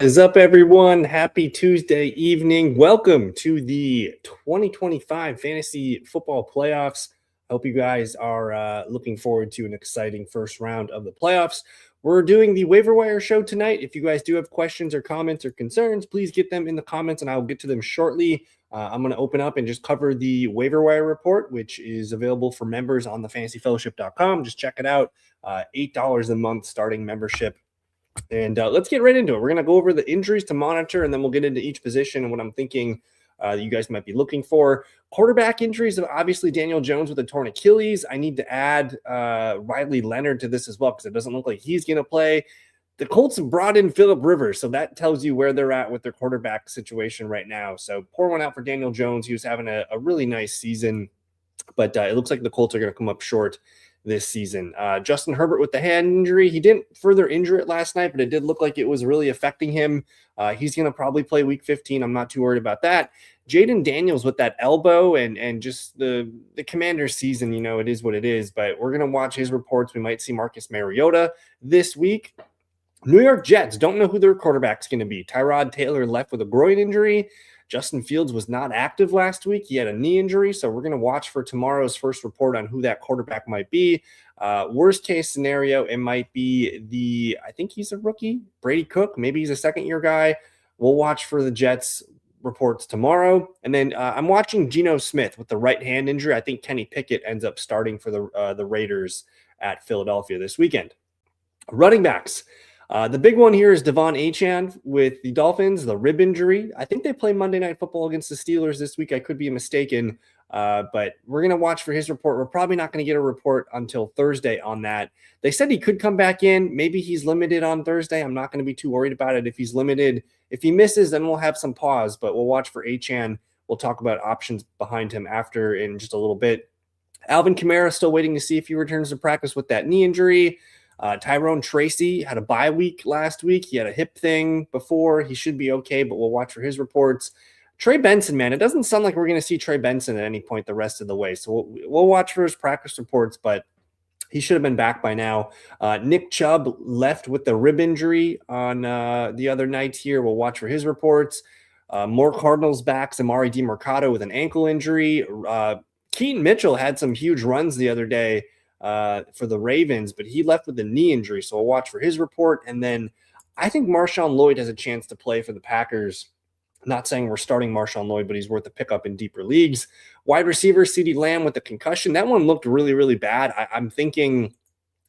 Is up, everyone? Happy Tuesday evening. Welcome to the 2025 Fantasy Football Playoffs. I hope you guys are looking forward to an exciting first round of the playoffs. We're doing the Waiver Wire show tonight. If you guys do have questions or comments or concerns, please get them in the comments and I'll get to them shortly. I'm going to open up and just cover the Waiver Wire Report, which is available for members on thefantasyfellowship.com. Just check it out. $8 a month starting membership. And let's get right into it. We're going to go over the injuries to monitor, and then we'll get into each position and what I'm thinking you guys might be looking for. Quarterback injuries, obviously Daniel Jones with a torn Achilles. I need to add Riley Leonard to this as well because it doesn't look like he's going to play. The Colts have brought in Phillip Rivers, so that tells you where they're at with their quarterback situation right now. So pour one out for Daniel Jones. He was having a really nice season, but it looks like the Colts are going to come up short this season. Justin Herbert with the hand injury. He didn't further injure it last night, but it did look like it was really affecting him. He's going to probably play week 15. I'm not too worried about that. Jaden Daniels with that elbow and just the Commanders season, it is what it is, but we're going to watch his reports. We might see Marcus Mariota this week. New York Jets don't know who their quarterback's going to be. Tyrod Taylor left with a groin injury. Justin Fields was not active last week. He had a knee injury, so we're going to watch for tomorrow's first report on who that quarterback might be. Worst case scenario, it might be I think he's a rookie, Brady Cook. Maybe he's a second-year guy. We'll watch for the Jets reports tomorrow. And then I'm watching Geno Smith with the right hand injury. I think Kenny Pickett ends up starting for the Raiders at Philadelphia this weekend. Running backs. The big one here is Devon Achane with the Dolphins, the rib injury. I think they play Monday Night Football against the Steelers this week. I could be mistaken, but we're going to watch for his report. We're probably not going to get a report until Thursday on that. They said he could come back in. Maybe he's limited on Thursday. I'm not going to be too worried about it if he's limited. If he misses, then we'll have some pause, but we'll watch for Achane. We'll talk about options behind him after in just a little bit. Alvin Kamara still waiting to see if he returns to practice with that knee injury. Tyrone Tracy had a bye week last week. He had a hip thing before. He should be okay, but we'll watch for his reports. Trey Benson, man, it doesn't sound like we're going to see Trey Benson at any point the rest of the way. So we'll watch for his practice reports, but he should have been back by now. Nick Chubb left with the rib injury on the other night here. We'll watch for his reports. More Cardinals backs, Amari DiMercato with an ankle injury. Keaton Mitchell had some huge runs the other day for the Ravens, but he left with a knee injury, so I'll watch for his report. And then I think Marshawn Lloyd has a chance to play for the Packers. I'm not saying we're starting Marshawn Lloyd, but he's worth a pickup in deeper leagues. Wide receiver, CeeDee Lamb with the concussion. That one looked really, really bad. I'm thinking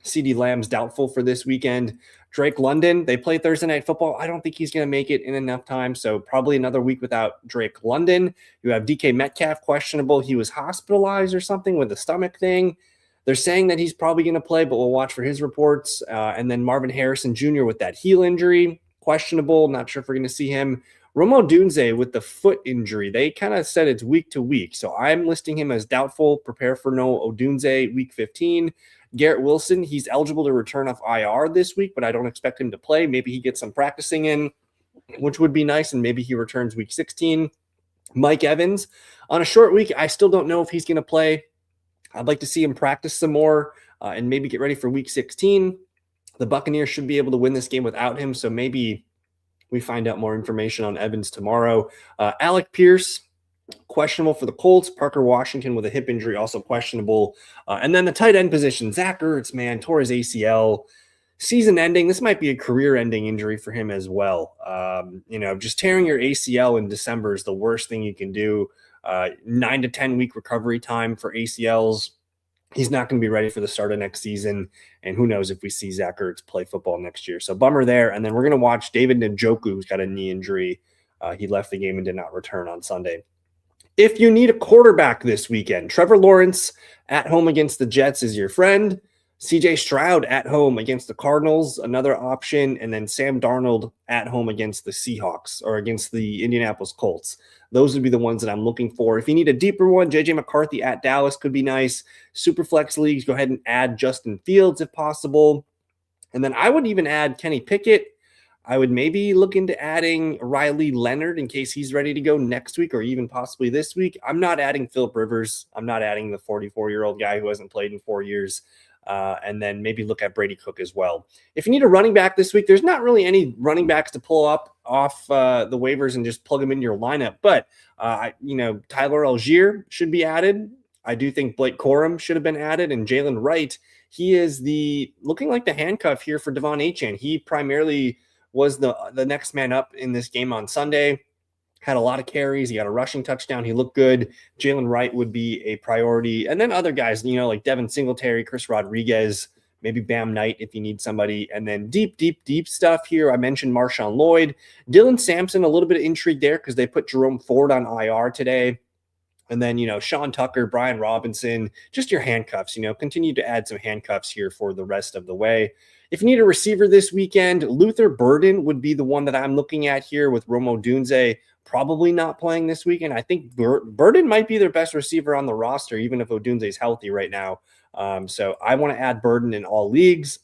CeeDee Lamb's doubtful for this weekend. Drake London, they play Thursday Night Football. I don't think he's going to make it in enough time, so probably another week without Drake London. You have DK Metcalf questionable. He was hospitalized or something with a stomach thing. They're saying that he's probably going to play, but we'll watch for his reports. And then Marvin Harrison Jr. with that heel injury, questionable. Not sure if we're going to see him. Rome Odunze with the foot injury. They kind of said it's week to week. So I'm listing him as doubtful. Prepare for no Odunze week 15. Garrett Wilson, he's eligible to return off IR this week, but I don't expect him to play. Maybe he gets some practicing in, which would be nice, and maybe he returns week 16. Mike Evans, on a short week, I still don't know if he's going to play. I'd like to see him practice some more and maybe get ready for week 16. The Buccaneers should be able to win this game without him, so maybe we find out more information on Evans tomorrow. Alec Pierce, questionable for the Colts. Parker Washington with a hip injury, also questionable. And then the tight end position, Zach Ertz, man, tore his ACL. Season ending. This might be a career-ending injury for him as well. Just tearing your ACL in December is the worst thing you can do. 9 to 10 week recovery time for ACLs. He's not going to be ready for the start of next season. And who knows if we see Zach Ertz play football next year. So bummer there. And then we're going to watch David Njoku, who's got a knee injury. He left the game and did not return on Sunday. If you need a quarterback this weekend, Trevor Lawrence at home against the Jets is your friend. CJ Stroud at home against the Cardinals, another option, and then Sam Darnold at home against the Seahawks or against the Indianapolis Colts. Those would be the ones that I'm looking for. If you need a deeper one, JJ McCarthy at Dallas could be nice. Superflex leagues, go ahead and add Justin Fields if possible. And then I would even add Kenny Pickett. I would maybe look into adding Riley Leonard in case he's ready to go next week or even possibly this week. I'm not adding Phillip Rivers. I'm not adding the 44-year-old guy who hasn't played in 4 years. And then maybe look at Brady Cook as well. If you need a running back this week, there's not really any running backs to pull up off the waivers and just plug them into your lineup. But, Tyler Algier should be added. I do think Blake Corum should have been added, and Jalen Wright, he is looking like the handcuff here for Devon Achane. He primarily was the next man up in this game on Sunday. Had a lot of carries. He got a rushing touchdown. He looked good. Jalen Wright would be a priority. And then other guys, like Devin Singletary, Chris Rodriguez, maybe Bam Knight if you need somebody. And then deep stuff here. I mentioned Marshawn Lloyd. Dylan Sampson, a little bit of intrigue there because they put Jerome Ford on IR today. And then, Sean Tucker, Brian Robinson, just your handcuffs, continue to add some handcuffs here for the rest of the way. If you need a receiver this weekend, Luther Burden would be the one that I'm looking at here with Rome Odunze probably not playing this weekend. I think Burden might be their best receiver on the roster, even if Odunze is healthy right now. So I want to add Burden in all leagues.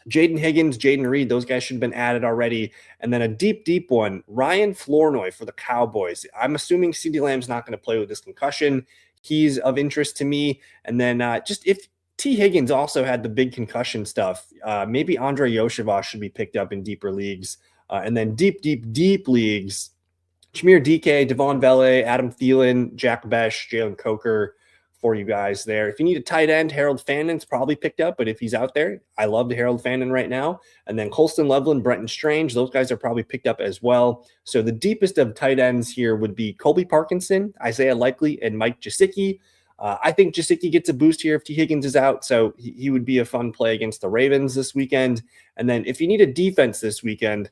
Jaden Higgins, Jaden Reed, those guys should have been added already. And then a deep one, Ryan Flournoy for the Cowboys. I'm assuming CeeDee Lamb's not going to play with this concussion. He's of interest to me. And then just if T. Higgins also had the big concussion stuff, maybe Andre Yosheva should be picked up in deeper leagues. And then deep leagues, Jameer DK, Devon Vele, Adam Thielen, Jack Besh, Jalen Coker for you guys there. If you need a tight end, Harold Fannon's probably picked up, but if he's out there, I love the Harold Fannin right now. And then Colston Loveland, Brenton Strange, those guys are probably picked up as well. So the deepest of tight ends here would be Colby Parkinson, Isaiah Likely, and Mike Gesicki. I think Gesicki gets a boost here if T. Higgins is out, so he would be a fun play against the Ravens this weekend. And then if you need a defense this weekend,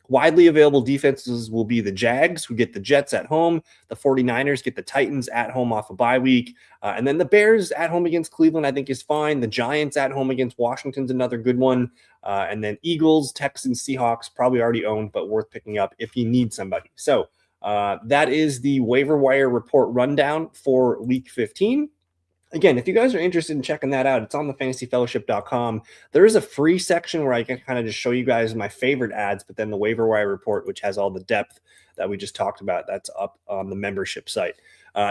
widely available defenses will be the Jags, who get the Jets at home. The 49ers get the Titans at home off a bye week. And then the Bears at home against Cleveland, I think, is fine. The Giants at home against Washington's another good one. And then Eagles, Texans, Seahawks, probably already owned, but worth picking up if you need somebody. So that is the Waiver Wire Report rundown for Week 15. Again, if you guys are interested in checking that out, it's on thefantasyfellowship.com. There is a free section where I can kind of just show you guys my favorite ads, but then the Waiver Wire Report, which has all the depth that we just talked about, that's up on the membership site.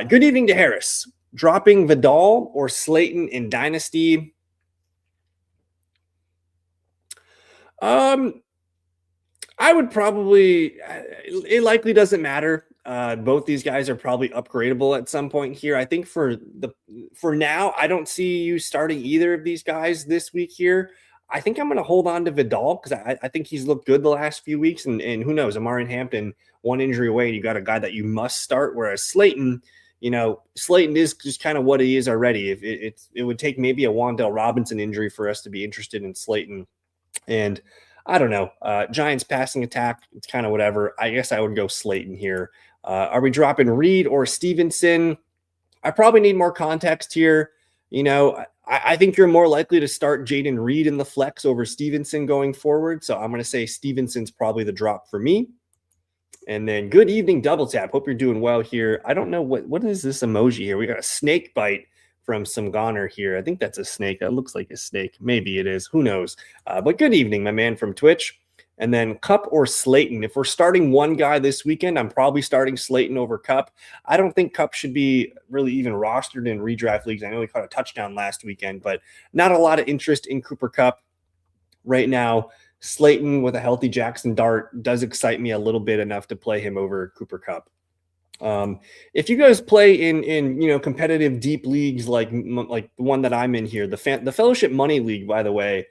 Good evening to Harris. Dropping Vidal or Slayton in Dynasty? I would probably, it likely doesn't matter. Both these guys are probably upgradable at some point here. I think for now, I don't see you starting either of these guys this week here. I think I'm going to hold on to Vidal because I think he's looked good the last few weeks. And who knows, Amari Hampton, one injury away, and you got a guy that you must start. Whereas Slayton, Slayton is just kind of what he is already. If it would take maybe a Wan'Dale Robinson injury for us to be interested in Slayton. And I don't know. Giants passing attack, it's kind of whatever. I guess I would go Slayton here. Are we dropping Reed or Stevenson? I probably need more context here. I think you're more likely to start Jaden Reed in the flex over Stevenson going forward. So I'm going to say Stevenson's probably the drop for me. And then good evening, Double Tap. Hope you're doing well here. I don't know what is this emoji here. We got a snake bite from some goner here. I think that's a snake. That looks like a snake. Maybe it is. Who knows? But good evening, my man from Twitch. And then Cup or Slayton. If we're starting one guy this weekend, I'm probably starting Slayton over Cup. I don't think Cup should be really even rostered in redraft leagues. I know he caught a touchdown last weekend, but not a lot of interest in Cooper Cup right now. Slayton with a healthy Jackson Dart does excite me a little bit enough to play him over Cooper Cup. If you guys play in competitive deep leagues like the one that I'm in here, the Fellowship Money League, by the way,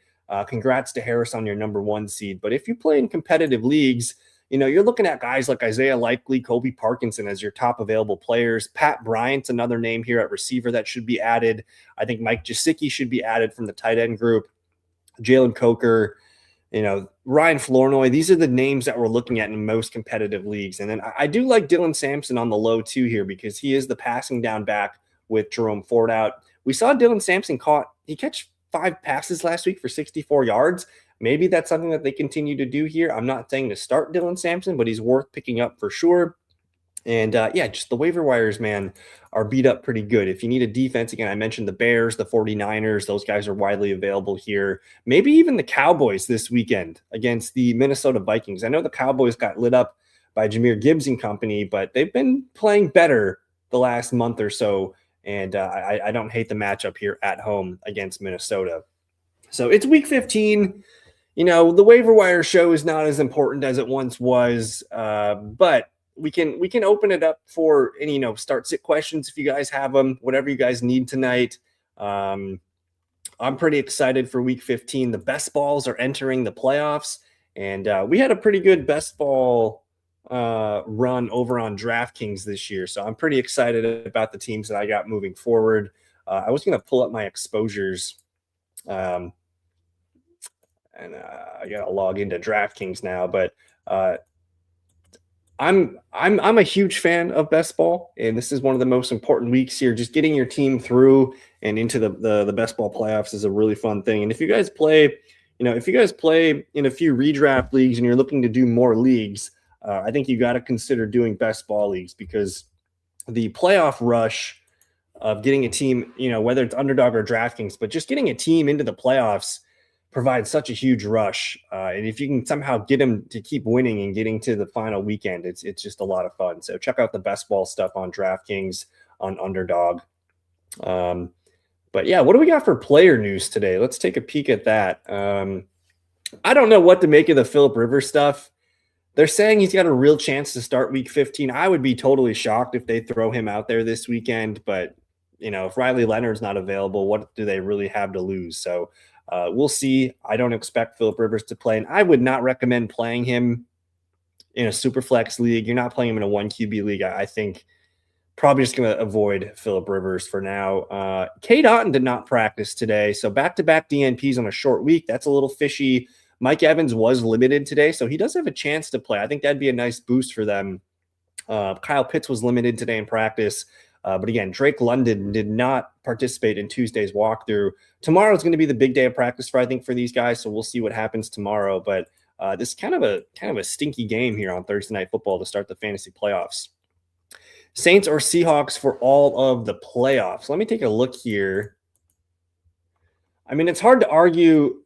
congrats to Harris on your number 1 seed. But if you play in competitive leagues, you're looking at guys like Isaiah Likely, Colby Parkinson as your top available players. Pat Bryant's another name here at receiver that should be added. I think Mike Gesicki should be added from the tight end group. Jalen Coker, Ryan Flournoy. These are the names that we're looking at in most competitive leagues. And then I do like Dylan Sampson on the low too here because he is the passing down back with Jerome Ford out. We saw Dylan Sampson catch 5 passes last week for 64 yards. Maybe that's something that they continue to do here. I'm not saying to start Dylan Sampson, but he's worth picking up for sure. And just the waiver wires, man, are beat up pretty good. If you need a defense, again, I mentioned the Bears, the 49ers, those guys are widely available here. Maybe even the Cowboys this weekend against the Minnesota Vikings. I know the Cowboys got lit up by Jahmyr Gibbs and company, but they've been playing better the last month or so. And I don't hate the matchup here at home against Minnesota. So it's week 15. the waiver wire show is not as important as it once was, but we can open it up for any start sit questions if you guys have them, whatever you guys need tonight. I'm pretty excited for week 15. The best balls are entering the playoffs, and we had a pretty good best ball run over on DraftKings this year, so I'm pretty excited about the teams that I got moving forward. I was going to pull up my exposures. And I gotta log into DraftKings now, but I'm a huge fan of best ball, and this is one of the most important weeks here. Just getting your team through and into the best ball playoffs is a really fun thing. And if you guys play, if you guys play in a few redraft leagues and you're looking to do more leagues, I think you got to consider doing best ball leagues, because the playoff rush of getting a team, whether it's underdog or DraftKings, but just getting a team into the playoffs provides such a huge rush. And if you can somehow get them to keep winning and getting to the final weekend, it's just a lot of fun. So check out the best ball stuff on DraftKings, on Underdog. But yeah, what do we got for player news today? Let's take a peek at that. I don't know what to make of the Phillip Rivers stuff. They're saying he's got a real chance to start week 15. I would be totally shocked if they throw him out there this weekend, but if Riley Leonard's not available, what do they really have to lose? So we'll see. I don't expect Phillip Rivers to play, and I would not recommend playing him in a super flex league. You're not playing him in a 1 QB league. I think probably just going to avoid Phillip Rivers for now. Cade Otton did not practice today, so back-to-back DNPs on a short week. That's a little fishy. Mike Evans was limited today, so he does have a chance to play. I think that'd be a nice boost for them. Kyle Pitts was limited today in practice. But again, Drake London did not participate in Tuesday's walkthrough. Tomorrow is going to be the big day of practice I think for these guys, so we'll see what happens tomorrow. But this is kind of a stinky game here on Thursday Night Football to start the fantasy playoffs. Saints or Seahawks for all of the playoffs. Let me take a look here. I mean, it's hard to argue.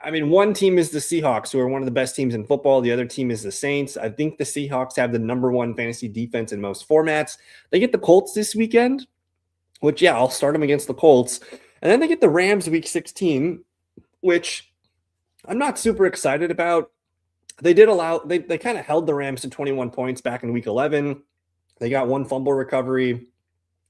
I mean, one team is the Seahawks, who are one of the best teams in football. The other team is the Saints. I think the Seahawks have the #1 fantasy defense in most formats. They get the Colts this weekend, which, yeah, I'll start them against the Colts. And then they get the Rams week 16, which I'm not super excited about. They kind of held the Rams to 21 points back in week 11. They got one fumble recovery.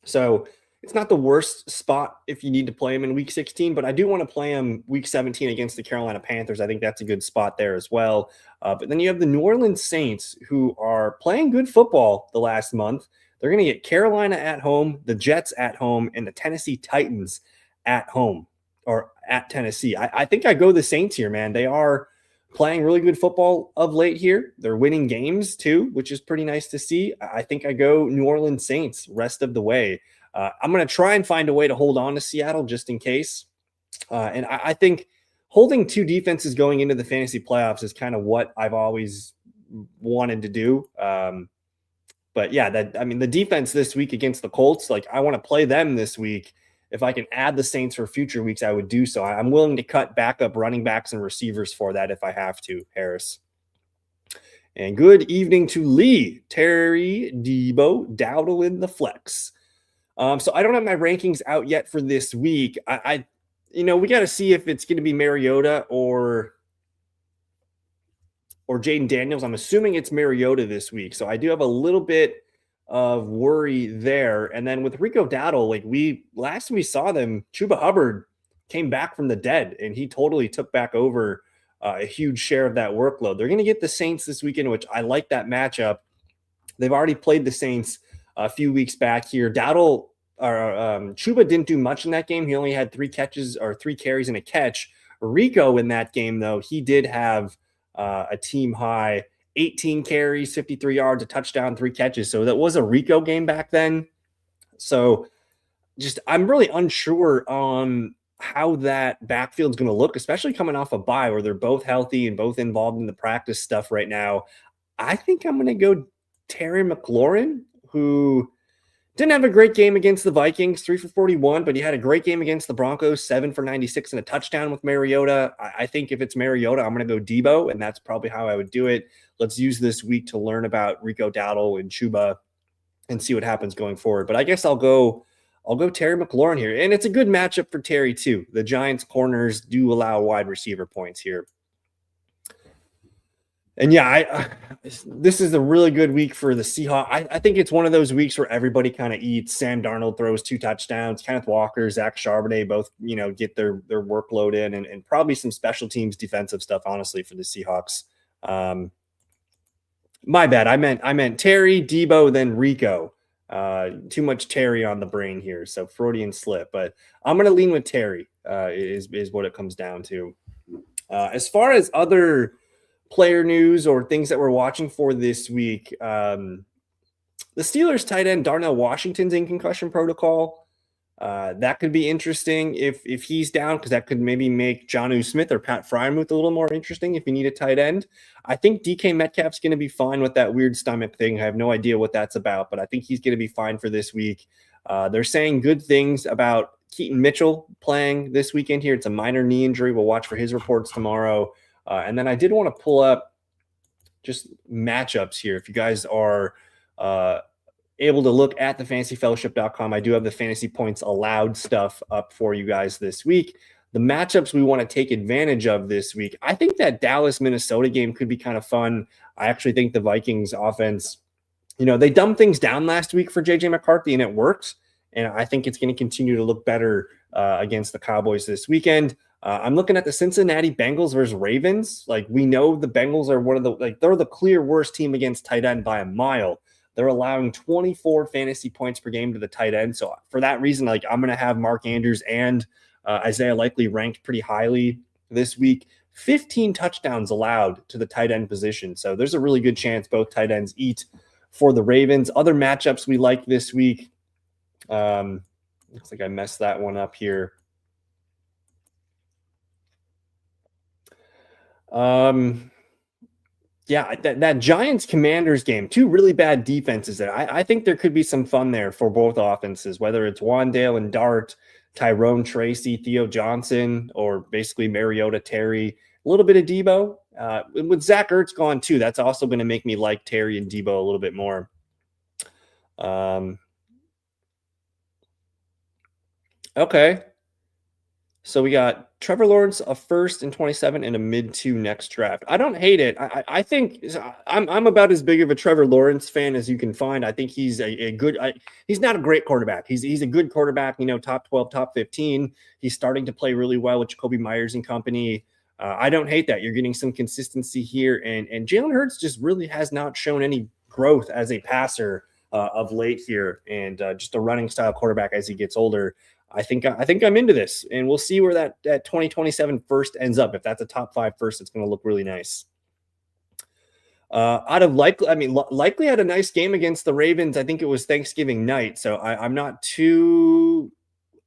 So it's not the worst spot if you need to play him in week 16, but I do want to play him week 17 against the Carolina Panthers. I think that's a good spot there as well. But then you have the New Orleans Saints, who are playing good football the last month. They're going to get Carolina at home, the Jets at home, and the Tennessee Titans at home, or at Tennessee. I think I go the Saints here, man. They are playing really good football of late here. They're winning games too, which is pretty nice to see. I think I go New Orleans Saints rest of the way. I'm going to try and find a way to hold on to Seattle just in case. And I think holding two defenses going into the fantasy playoffs is kind of what I've always wanted to do. But yeah, the defense this week against the Colts, I want to play them this week. If I can add the Saints for future weeks, I would do so. I'm willing to cut backup running backs and receivers for that if I have to, Harris. And good evening to Lee, Terry, Debo, Dowdle in the flex. So I don't have my rankings out yet for this week. We got to see if it's going to be Mariota or Jaden Daniels. I'm assuming it's Mariota this week. So I do have a little bit of worry there. And then with Rico Dowdle, last we saw them, Chuba Hubbard came back from the dead, and he totally took back over a huge share of that workload. They're going to get the Saints this weekend, which I like that matchup. They've already played the Saints a few weeks back here. Chuba didn't do much in that game. He only had 3 carries and a catch. Rico in that game, though, he did have a team high 18 carries, 53 yards, a touchdown, 3 catches. So that was a Rico game back then. So I'm really unsure on how that backfield's going to look, especially coming off a bye where they're both healthy and both involved in the practice stuff right now. I think I'm going to go Terry McLaurin, who didn't have a great game against the Vikings, 3 for 41, but he had a great game against the Broncos, 7 for 96 and a touchdown with Mariota. I think if it's Mariota, I'm going to go Debo, and that's probably how I would do it. Let's use this week to learn about Rico Dowdle and Chuba and see what happens going forward. But I guess I'll go Terry McLaurin here. And it's a good matchup for Terry too. The Giants corners do allow wide receiver points here. And yeah, this is a really good week for the Seahawks. I think it's one of those weeks where everybody kind of eats. Sam Darnold throws 2 touchdowns. Kenneth Walker, Zach Charbonnet both, get their workload in, and probably some special teams defensive stuff, honestly, for the Seahawks. My bad. I meant Terry, Debo, then Rico. Too much Terry on the brain here, so Freudian slip. But I'm going to lean with Terry. Is what it comes down to. As far as other player news or things that we're watching for this week, the Steelers tight end Darnell Washington's in concussion protocol. That could be interesting if he's down, because that could maybe make Jonnu Smith or Pat Fryermuth a little more interesting if you need a tight end. I think DK Metcalf's going to be fine with that weird stomach thing. I have no idea what that's about, but I think he's going to be fine for this week. They're saying good things about Keaton Mitchell playing this weekend here. It's a minor knee injury. We'll watch for his reports tomorrow. And then I did want to pull up just matchups here. If you guys are able to look at the fantasyfellowship.com, I do have the fantasy points allowed stuff up for you guys this week. The matchups we want to take advantage of this week, I think that Dallas-Minnesota game could be kind of fun. I actually think the Vikings offense, they dumbed things down last week for JJ McCarthy, and it works. And I think it's going to continue to look better against the Cowboys this weekend. I'm looking at the Cincinnati Bengals versus Ravens. Like, we know the Bengals are they're the clear worst team against tight end by a mile. They're allowing 24 fantasy points per game to the tight end. So for that reason, I'm going to have Mark Andrews and Isaiah Likely ranked pretty highly this week. 15 touchdowns allowed to the tight end position. So there's a really good chance both tight ends eat for the Ravens. Other matchups we like this week. Looks like I messed that one up here. Yeah, that Giants Commanders game, 2 really bad defenses there. I think there could be some fun there for both offenses, whether it's Wandale and Dart, Tyrone Tracy, Theo Johnson, or basically Mariota, Terry, a little bit of Debo. With Zach Ertz gone too, that's also going to make me like Terry and Debo a little bit more. Okay. So we got Trevor Lawrence, a first in 27 and a mid-2 next draft. I don't hate it. I think I'm about as big of a Trevor Lawrence fan as you can find. I think he's a good he's not a great quarterback. He's a good quarterback, top 12, top 15. He's starting to play really well with Jacoby Myers and company. I don't hate that. You're getting some consistency here. And Jalen Hurts just really has not shown any growth as a passer of late here, and just a running style quarterback as he gets older. I think I'm into this, and we'll see where that 2027 first ends up. If that's a top 5 first, it's going to look really nice. Out of Likely had a nice game against the Ravens. I think it was Thanksgiving night, so I'm not too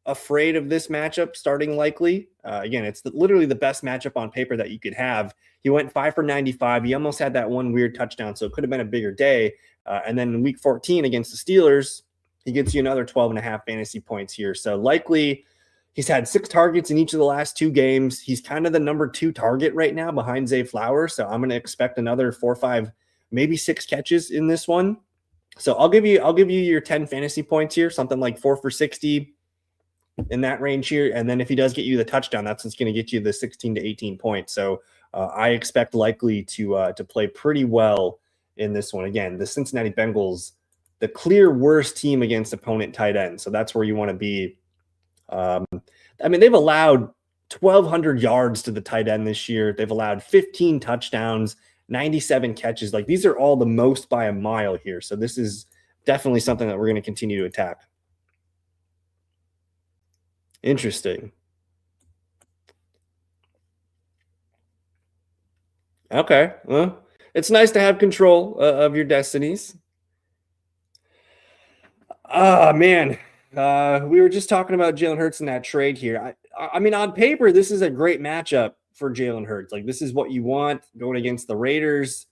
afraid of this matchup starting Likely. Again, it's literally the best matchup on paper that you could have. He went 5 for 95. He almost had that one weird touchdown, so it could have been a bigger day. And then in week 14 against the Steelers, he gets you another 12.5 fantasy points here. So Likely, he's had 6 targets in each of the last 2 games. He's kind of the number 2 target right now behind Zay Flowers. So I'm going to expect another 4 or 5, maybe 6 catches in this one. So I'll give you your 10 fantasy points here, something like 4 for 60 in that range here. And then if he does get you the touchdown, that's what's going to get you the 16 to 18 points. So I expect Likely to play pretty well in this one. Again, the Cincinnati Bengals, the clear worst team against opponent tight ends. So that's where you want to be. They've allowed 1,200 yards to the tight end this year. They've allowed 15 touchdowns, 97 catches. These are all the most by a mile here. So this is definitely something that we're going to continue to attack. Interesting. Okay. Well, it's nice to have control of your destinies. Man. We were just talking about Jalen Hurts in that trade here. I mean, on paper, this is a great matchup for Jalen Hurts. This is what you want going against the Raiders.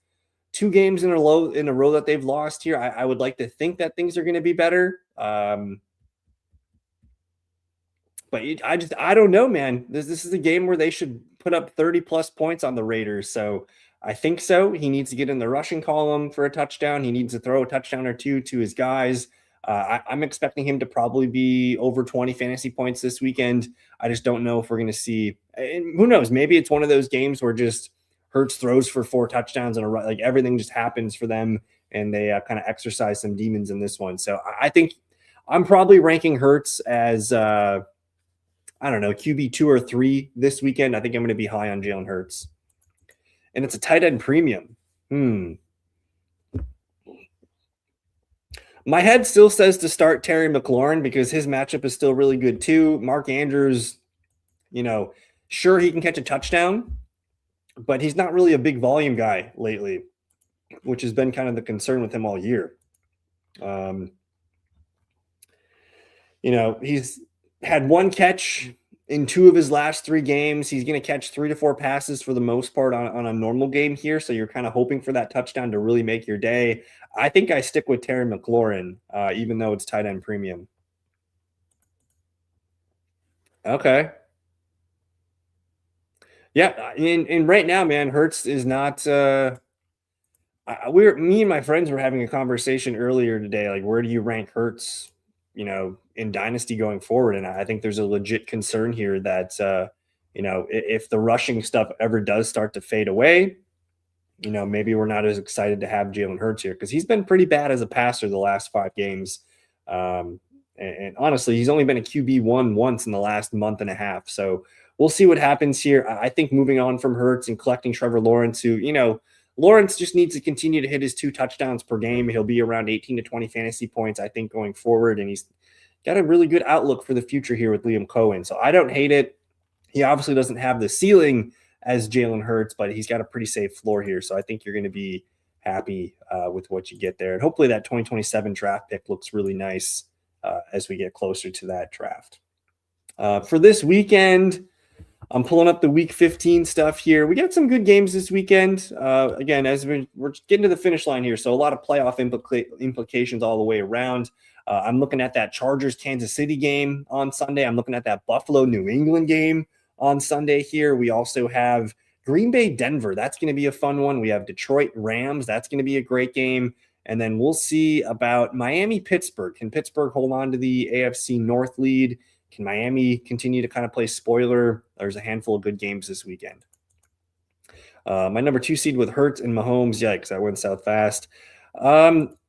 2 games in a row that they've lost here. I would like to think that things are going to be better. But I don't know, man. This is a game where they should put up 30 plus points on the Raiders. So I think so. He needs to get in the rushing column for a touchdown. He needs to throw a touchdown or 2 to his guys. I'm expecting him to probably be over 20 fantasy points this weekend. I just don't know if we're going to see, and who knows, maybe it's one of those games where just Hurts throws for 4 touchdowns and like everything just happens for them, and they kind of exercise some demons in this one. So I think I'm probably ranking Hurts as I don't know, QB 2 or 3 this weekend. I think I'm going to be high on Jalen Hurts, and it's a tight end premium. My head still says to start Terry McLaurin because his matchup is still really good too. Mark Andrews, sure he can catch a touchdown, but he's not really a big volume guy lately, which has been kind of the concern with him all year. He's had 1 catch in 2 of his last 3 games. He's going to catch 3 to 4 passes for the most part on a normal game here. So you're kind of hoping for that touchdown to really make your day. I think I stick with Terry McLaurin, even though it's tight end premium. Okay. Yeah. And right now, man, Hurts is not, me and my friends were having a conversation earlier today. Like, where do you rank Hurts, in Dynasty going forward? And I think there's a legit concern here that, if the rushing stuff ever does start to fade away, maybe we're not as excited to have Jalen Hurts here because he's been pretty bad as a passer the last 5 games. And honestly, he's only been a QB1 once in the last month and a half. So we'll see what happens here. I think moving on from Hurts and collecting Trevor Lawrence, who, Lawrence just needs to continue to hit his 2 touchdowns per game. He'll be around 18 to 20 fantasy points, I think, going forward. And he's got a really good outlook for the future here with Liam Cohen. So I don't hate it. He obviously doesn't have the ceiling as Jalen Hurts, but he's got a pretty safe floor here. So I think you're going to be happy with what you get there. And hopefully that 2027 draft pick looks really nice as we get closer to that draft. For this weekend, I'm pulling up the week 15 stuff here. We got some good games this weekend. Again, as we're getting to the finish line here, so a lot of playoff implications all the way around. I'm looking at that Chargers-Kansas City game on Sunday. I'm looking at that Buffalo-New England game on Sunday here. We also have Green Bay-Denver. That's going to be a fun one. We have Detroit-Rams. That's going to be a great game. And then we'll see about Miami-Pittsburgh. Can Pittsburgh hold on to the AFC North lead? Can Miami continue to kind of play spoiler? There's a handful of good games this weekend. My number 2 seed with Hurts and Mahomes. Yikes, I went south fast.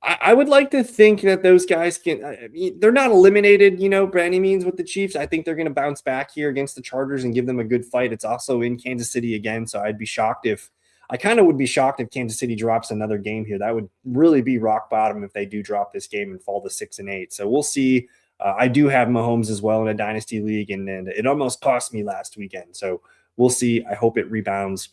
I would like to think that those guys they're not eliminated, by any means with the Chiefs. I think they're going to bounce back here against the Chargers and give them a good fight. It's also in Kansas City again, so I would be shocked if Kansas City drops another game here. That would really be rock bottom if they do drop this game and fall to 6-8. So we'll see. I do have Mahomes as well in a dynasty league, and it almost cost me last weekend. So we'll see. I hope it rebounds.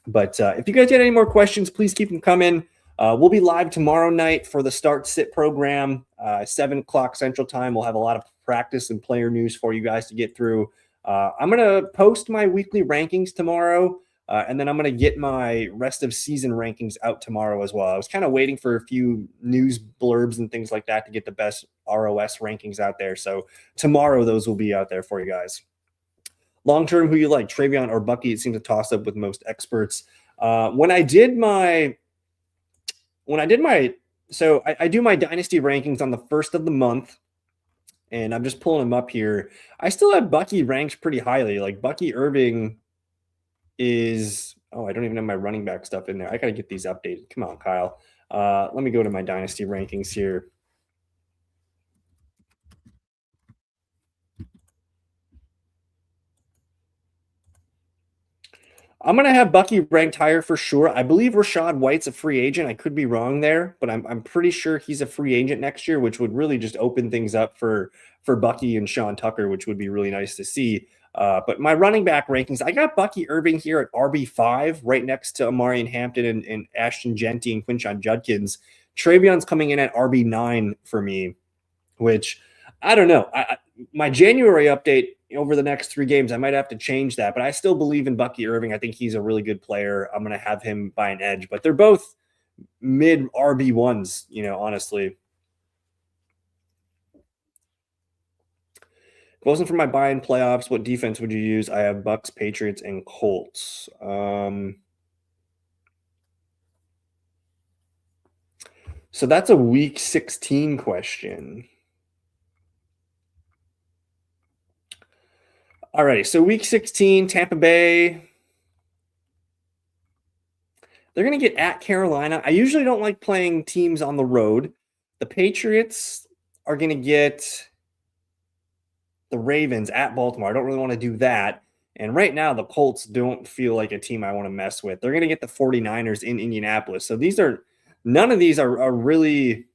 But if you guys get any more questions, please keep them coming. We'll be live tomorrow night for the Start Sit program, 7 o'clock Central Time. We'll have a lot of practice and player news for you guys to get through. I'm going to post my weekly rankings tomorrow, and then I'm going to get my rest of season rankings out tomorrow as well. I was kind of waiting for a few news blurbs and things like that to get the best ROS rankings out there. So tomorrow, those will be out there for you guys. Long-term, who you like, Travion or Bucky? It seems to toss up with most experts. I do my dynasty rankings on the 1st of the month, and I'm just pulling them up here. I still have Bucky ranked pretty highly. Like Bucky Irving is, I don't even have my running back stuff in there. I got to get these updated. Come on, Kyle. Let me go to my dynasty rankings here. I'm going to have Bucky ranked higher for sure. I believe Rachaad White's a free agent. I could be wrong there, but I'm pretty sure he's a free agent next year, which would really just open things up for Bucky and Sean Tucker, which would be really nice to see. But my running back rankings, I got Bucky Irving here at RB5, right next to Amarian Hampton and Ashton Genty and Quinshon Judkins. Travion's coming in at RB9 for me, which I don't know. My January update over the next 3 games, I might have to change that, but I still believe in Bucky Irving. I think he's a really good player. I'm going to have him by an edge, but they're both mid RB1s, honestly. If it wasn't for my buy-in playoffs, what defense would you use? I have Bucks, Patriots, and Colts. So that's a week 16 question. Alrighty, so week 16, Tampa Bay. They're going to get at Carolina. I usually don't like playing teams on the road. The Patriots are going to get the Ravens at Baltimore. I don't really want to do that. And right now, the Colts don't feel like a team I want to mess with. They're going to get the 49ers in Indianapolis. So none of these are really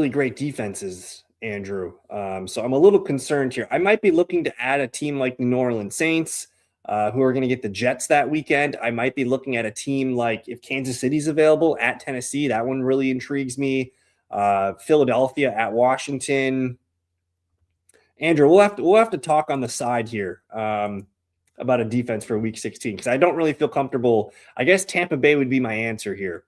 great defenses, Andrew. So I'm a little concerned here. I might be looking to add a team like the New Orleans Saints, who are going to get the Jets that weekend. I might be looking at a team like if Kansas City's available at Tennessee. That one really intrigues me. Philadelphia at Washington. Andrew, we'll have to talk on the side here about a defense for Week 16 because I don't really feel comfortable. I guess Tampa Bay would be my answer here.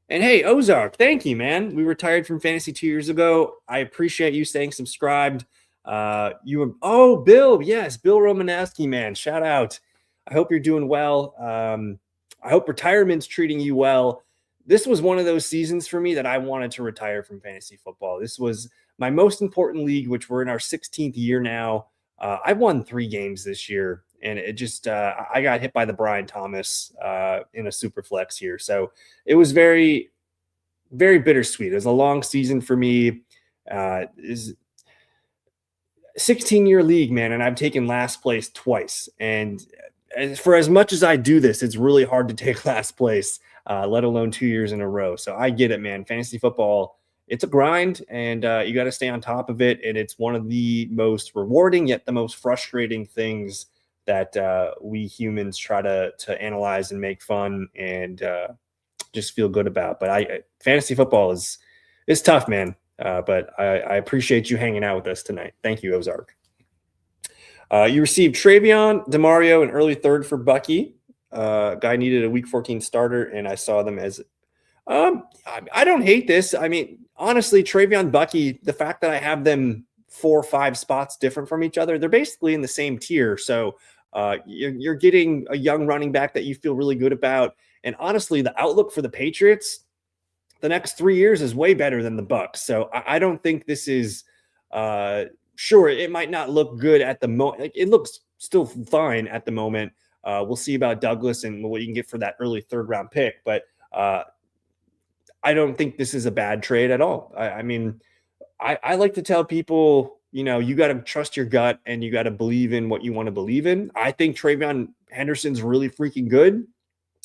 And hey, Ozark, thank you, man. We retired from fantasy 2 years ago. I appreciate you staying subscribed. Bill, yes, Bill Romanowski, man. Shout out. I hope you're doing well. I hope retirement's treating you well. This was one of those seasons for me that I wanted to retire from fantasy football. This was my most important league, which we're in our 16th year now. I won 3 games this year, and it just I got hit by the Brian Thomas in a super flex here. So it was very, very bittersweet. It was a long season for me. Is 16-year league, man, and I've taken last place twice. And for as much as I do this, it's really hard to take last place, let alone 2 years in a row. So I get it, man. Fantasy football, it's a grind, and you got to stay on top of it. And it's one of the most rewarding, yet the most frustrating things that we humans try to analyze and make fun and just feel good about. But fantasy football is tough, man. But I appreciate you hanging out with us tonight. Thank you, Ozark. You received Travion, DeMario, an early third for Bucky. Guy needed a Week 14 starter, and I saw them as I don't hate this. I mean, honestly, Travion, Bucky, the fact that I have them 4 or 5 spots different from each other, they're basically in the same tier. So you're getting a young running back that you feel really good about. And honestly, the outlook for the Patriots the next 3 years is way better than the Bucs. So I don't think this is sure. It might not look good at the moment. It looks still fine at the moment. We'll see about Douglas and what you can get for that early 3rd round pick. But I don't think this is a bad trade at all. I mean, I like to tell people, you got to trust your gut and you got to believe in what you want to believe in. I think Travion Henderson's really freaking good.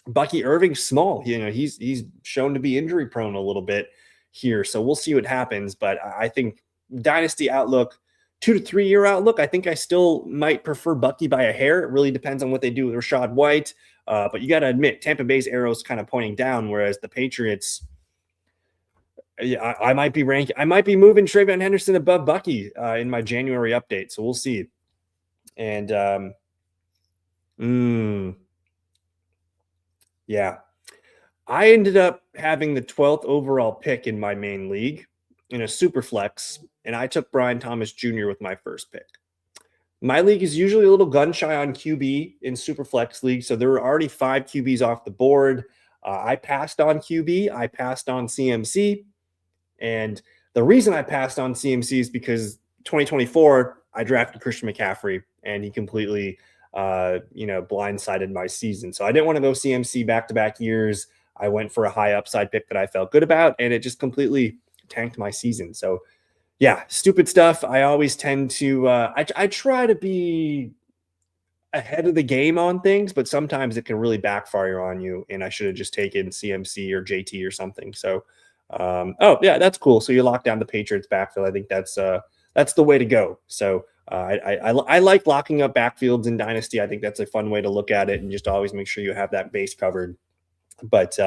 Bucky Irving's small. He's shown to be injury prone a little bit here. So we'll see what happens. But I think dynasty outlook, 2 to 3 year outlook, I think I still might prefer Bucky by a hair. It really depends on what they do with Rachaad White. But you got to admit, Tampa Bay's arrow is kind of pointing down, whereas the Patriots, I might be moving Travion Henderson above Bucky in my January update. So we'll see. And yeah, I ended up having the 12th overall pick in my main league in a super flex, and I took Brian Thomas Jr. with my first pick. My league is usually a little gun shy on QB in super flex league, so there were already 5 QBs off the board. I passed on QB. I passed on CMC. And the reason I passed on CMC is because 2024, I drafted Christian McCaffrey, and he completely, blindsided my season. So I didn't want to go CMC back-to-back years. I went for a high upside pick that I felt good about, and it just completely tanked my season. So, yeah, stupid stuff. I always tend to I try to be ahead of the game on things, but sometimes it can really backfire on you, and I should have just taken CMC or JT or something. So, that's cool. So you lock down the Patriots backfield. I think that's the way to go. So I like locking up backfields in Dynasty. I think that's a fun way to look at it, and just always make sure you have that base covered. But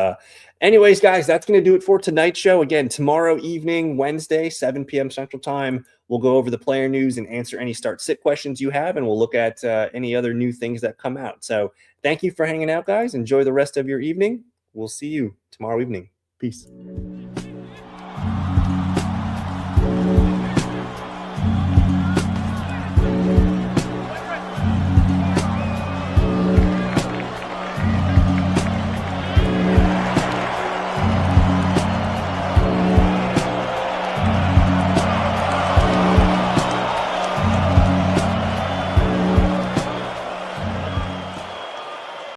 anyways, guys, that's going to do it for tonight's show. Again, tomorrow evening, Wednesday, 7 p.m. Central Time, we'll go over the player news and answer any start-sit questions you have, and we'll look at any other new things that come out. So thank you for hanging out, guys. Enjoy the rest of your evening. We'll see you tomorrow evening. Peace.